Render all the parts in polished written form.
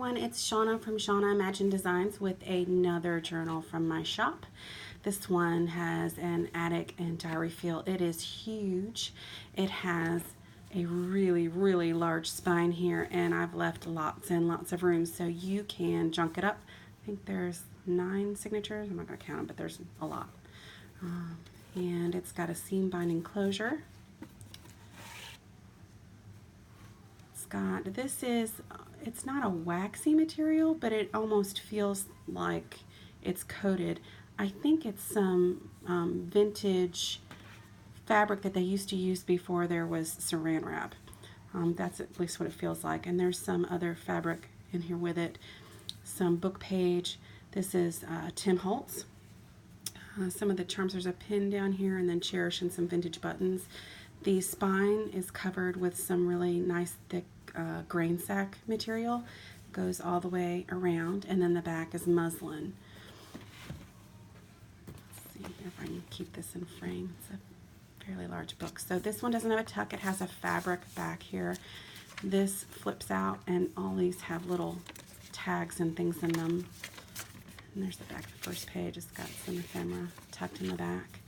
everyone, it's Shauna from Shauna Imagine Designs with another journal from my shop. This one has an attic and diary feel. It is huge. It has a really large spine here, and I've left lots and lots of room so you can junk it up. I think there's 9 signatures. I'm not going to count them, but there's a lot. And it's got a seam binding closure. It's not a waxy material, but it almost feels like it's coated. I think it's some vintage fabric that they used to use before there was saran wrap. That's at least what it feels like. And there's some other fabric in here with it. Some book page. This is Tim Holtz. Some of the charms, there's a pin down here, and then Cherish and some vintage buttons. The spine is covered with some really nice thick grain sack material. Goes all the way around, and then the back is muslin. Let's see if I can keep this in frame. It's a fairly large book. So this one doesn't have a tuck. It has a fabric back here. This flips out, and all these have little tags and things in them. And there's the back of the first page. It's got some ephemera tucked in the back.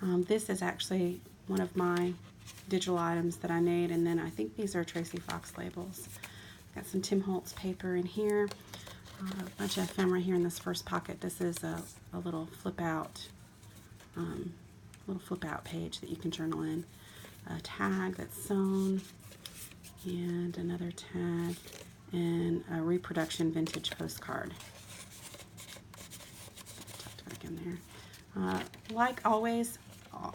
This is actually one of my digital items that I made, and then I think these are Tracy Fox labels. Got some Tim Holtz paper in here, a bunch of ephemera here in this first pocket. This is a little flip out page that you can journal in. A tag that's sewn, and another tag, and a reproduction vintage postcard. Tucked back in there. Like always,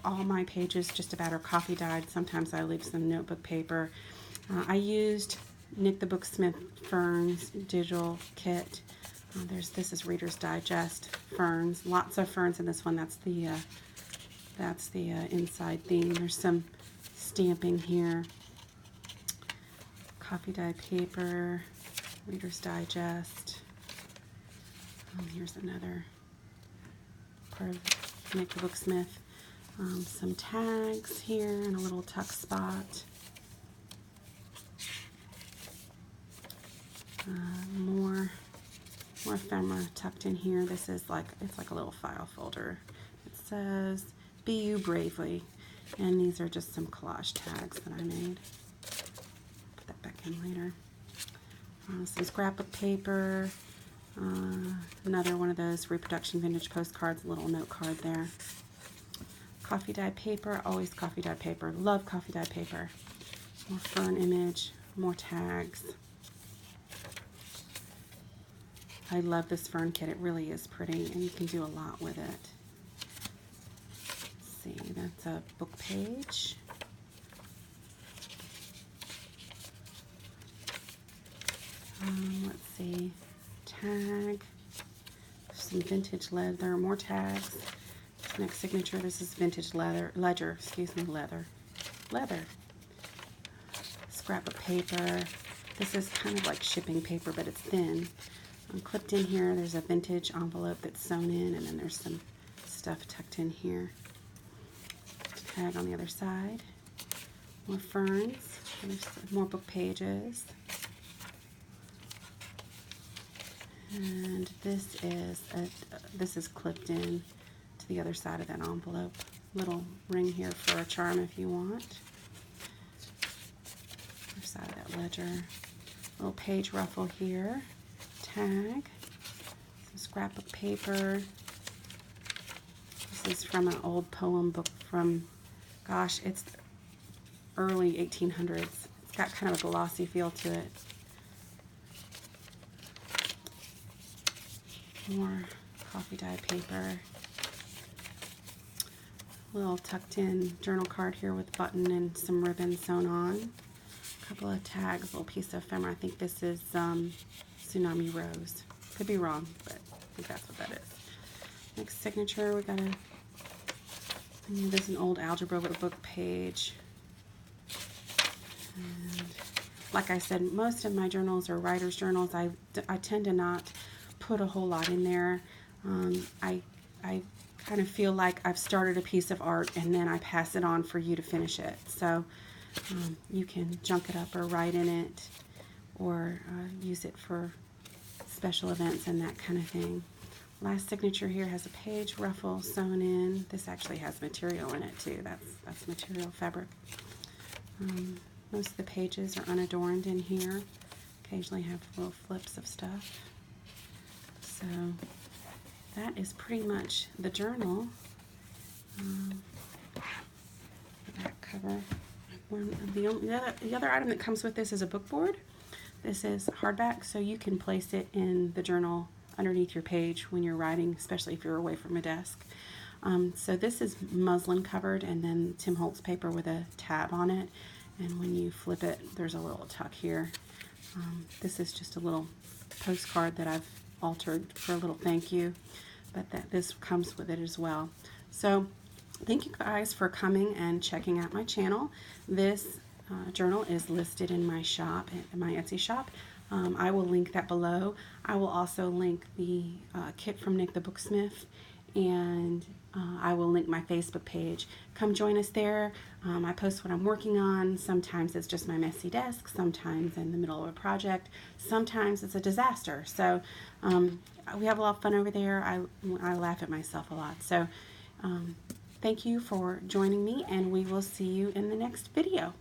all my pages just about are coffee dyed. Sometimes I leave some notebook paper. I used nikthebooksmith Ferns digital kit. This is Reader's Digest ferns. Lots of ferns in this one. That's the inside theme. There's some stamping here. Coffee dyed paper. Reader's Digest. Here's another part of nikthebooksmith. Some tags here and a little tuck spot. More ephemera tucked in here. This is it's like a little file folder. It says, "Be you bravely," and these are just some collage tags that I made. Put that back in later. Some scrapbook paper. Another one of those reproduction vintage postcards. A little note card there. Coffee dyed paper, always coffee dyed paper. Love coffee dyed paper. More fern image, more tags. I love this fern kit. It really is pretty, and you can do a lot with it. Let's see, that's a book page. Let's see, tag. Some vintage leather, more tags. Next signature, this is vintage leather. Scrapbook paper. This is kind of like shipping paper, but it's thin. Clipped in here, there's a vintage envelope that's sewn in, and then there's some stuff tucked in here. Tag on the other side. More ferns. There's more book pages. And this is clipped in to the other side of that envelope. Little ring here for a charm if you want. Other side of that ledger. Little page ruffle here. Tag. Some scrapbook paper. This is from an old poem book from, gosh, it's early 1800s. It's got kind of a glossy feel to it. More coffee dyed paper. Little tucked in journal card here with button and some ribbon sewn on. A couple of tags, little piece of ephemera. I think this is Tsunami Rose. Could be wrong, but I think that's what that is. Next signature, we got this is an old algebra with a book page. And like I said, most of my journals are writer's journals. I tend to not put a whole lot in there. I kind of feel like I've started a piece of art and then I pass it on for you to finish it. So you can junk it up or write in it, or use it for special events and that kind of thing. Last signature here has a page ruffle sewn in. This actually has material in it too. That's material fabric. Most of the pages are unadorned in here. Occasionally have little flips of stuff. So that is pretty much the journal. The back cover. The other item that comes with this is a book board. This is hardback, so you can place it in the journal underneath your page when you're writing, especially if you're away from a desk. So this is muslin covered, and then Tim Holtz paper with a tab on it. And when you flip it, there's a little tuck here. This is just a little postcard that I've altered for a little thank you, but this comes with it as well. So thank you guys for coming and checking out my channel. This journal is listed in my shop, in my Etsy shop. I will link that below. I will also link the kit from Nick the Booksmith, and I will link my Facebook page. Come join us there. I post what I'm working on. Sometimes it's just my messy desk, sometimes in the middle of a project, sometimes it's a disaster. So we have a lot of fun over there. I laugh at myself a lot. So thank you for joining me, and we will see you in the next video.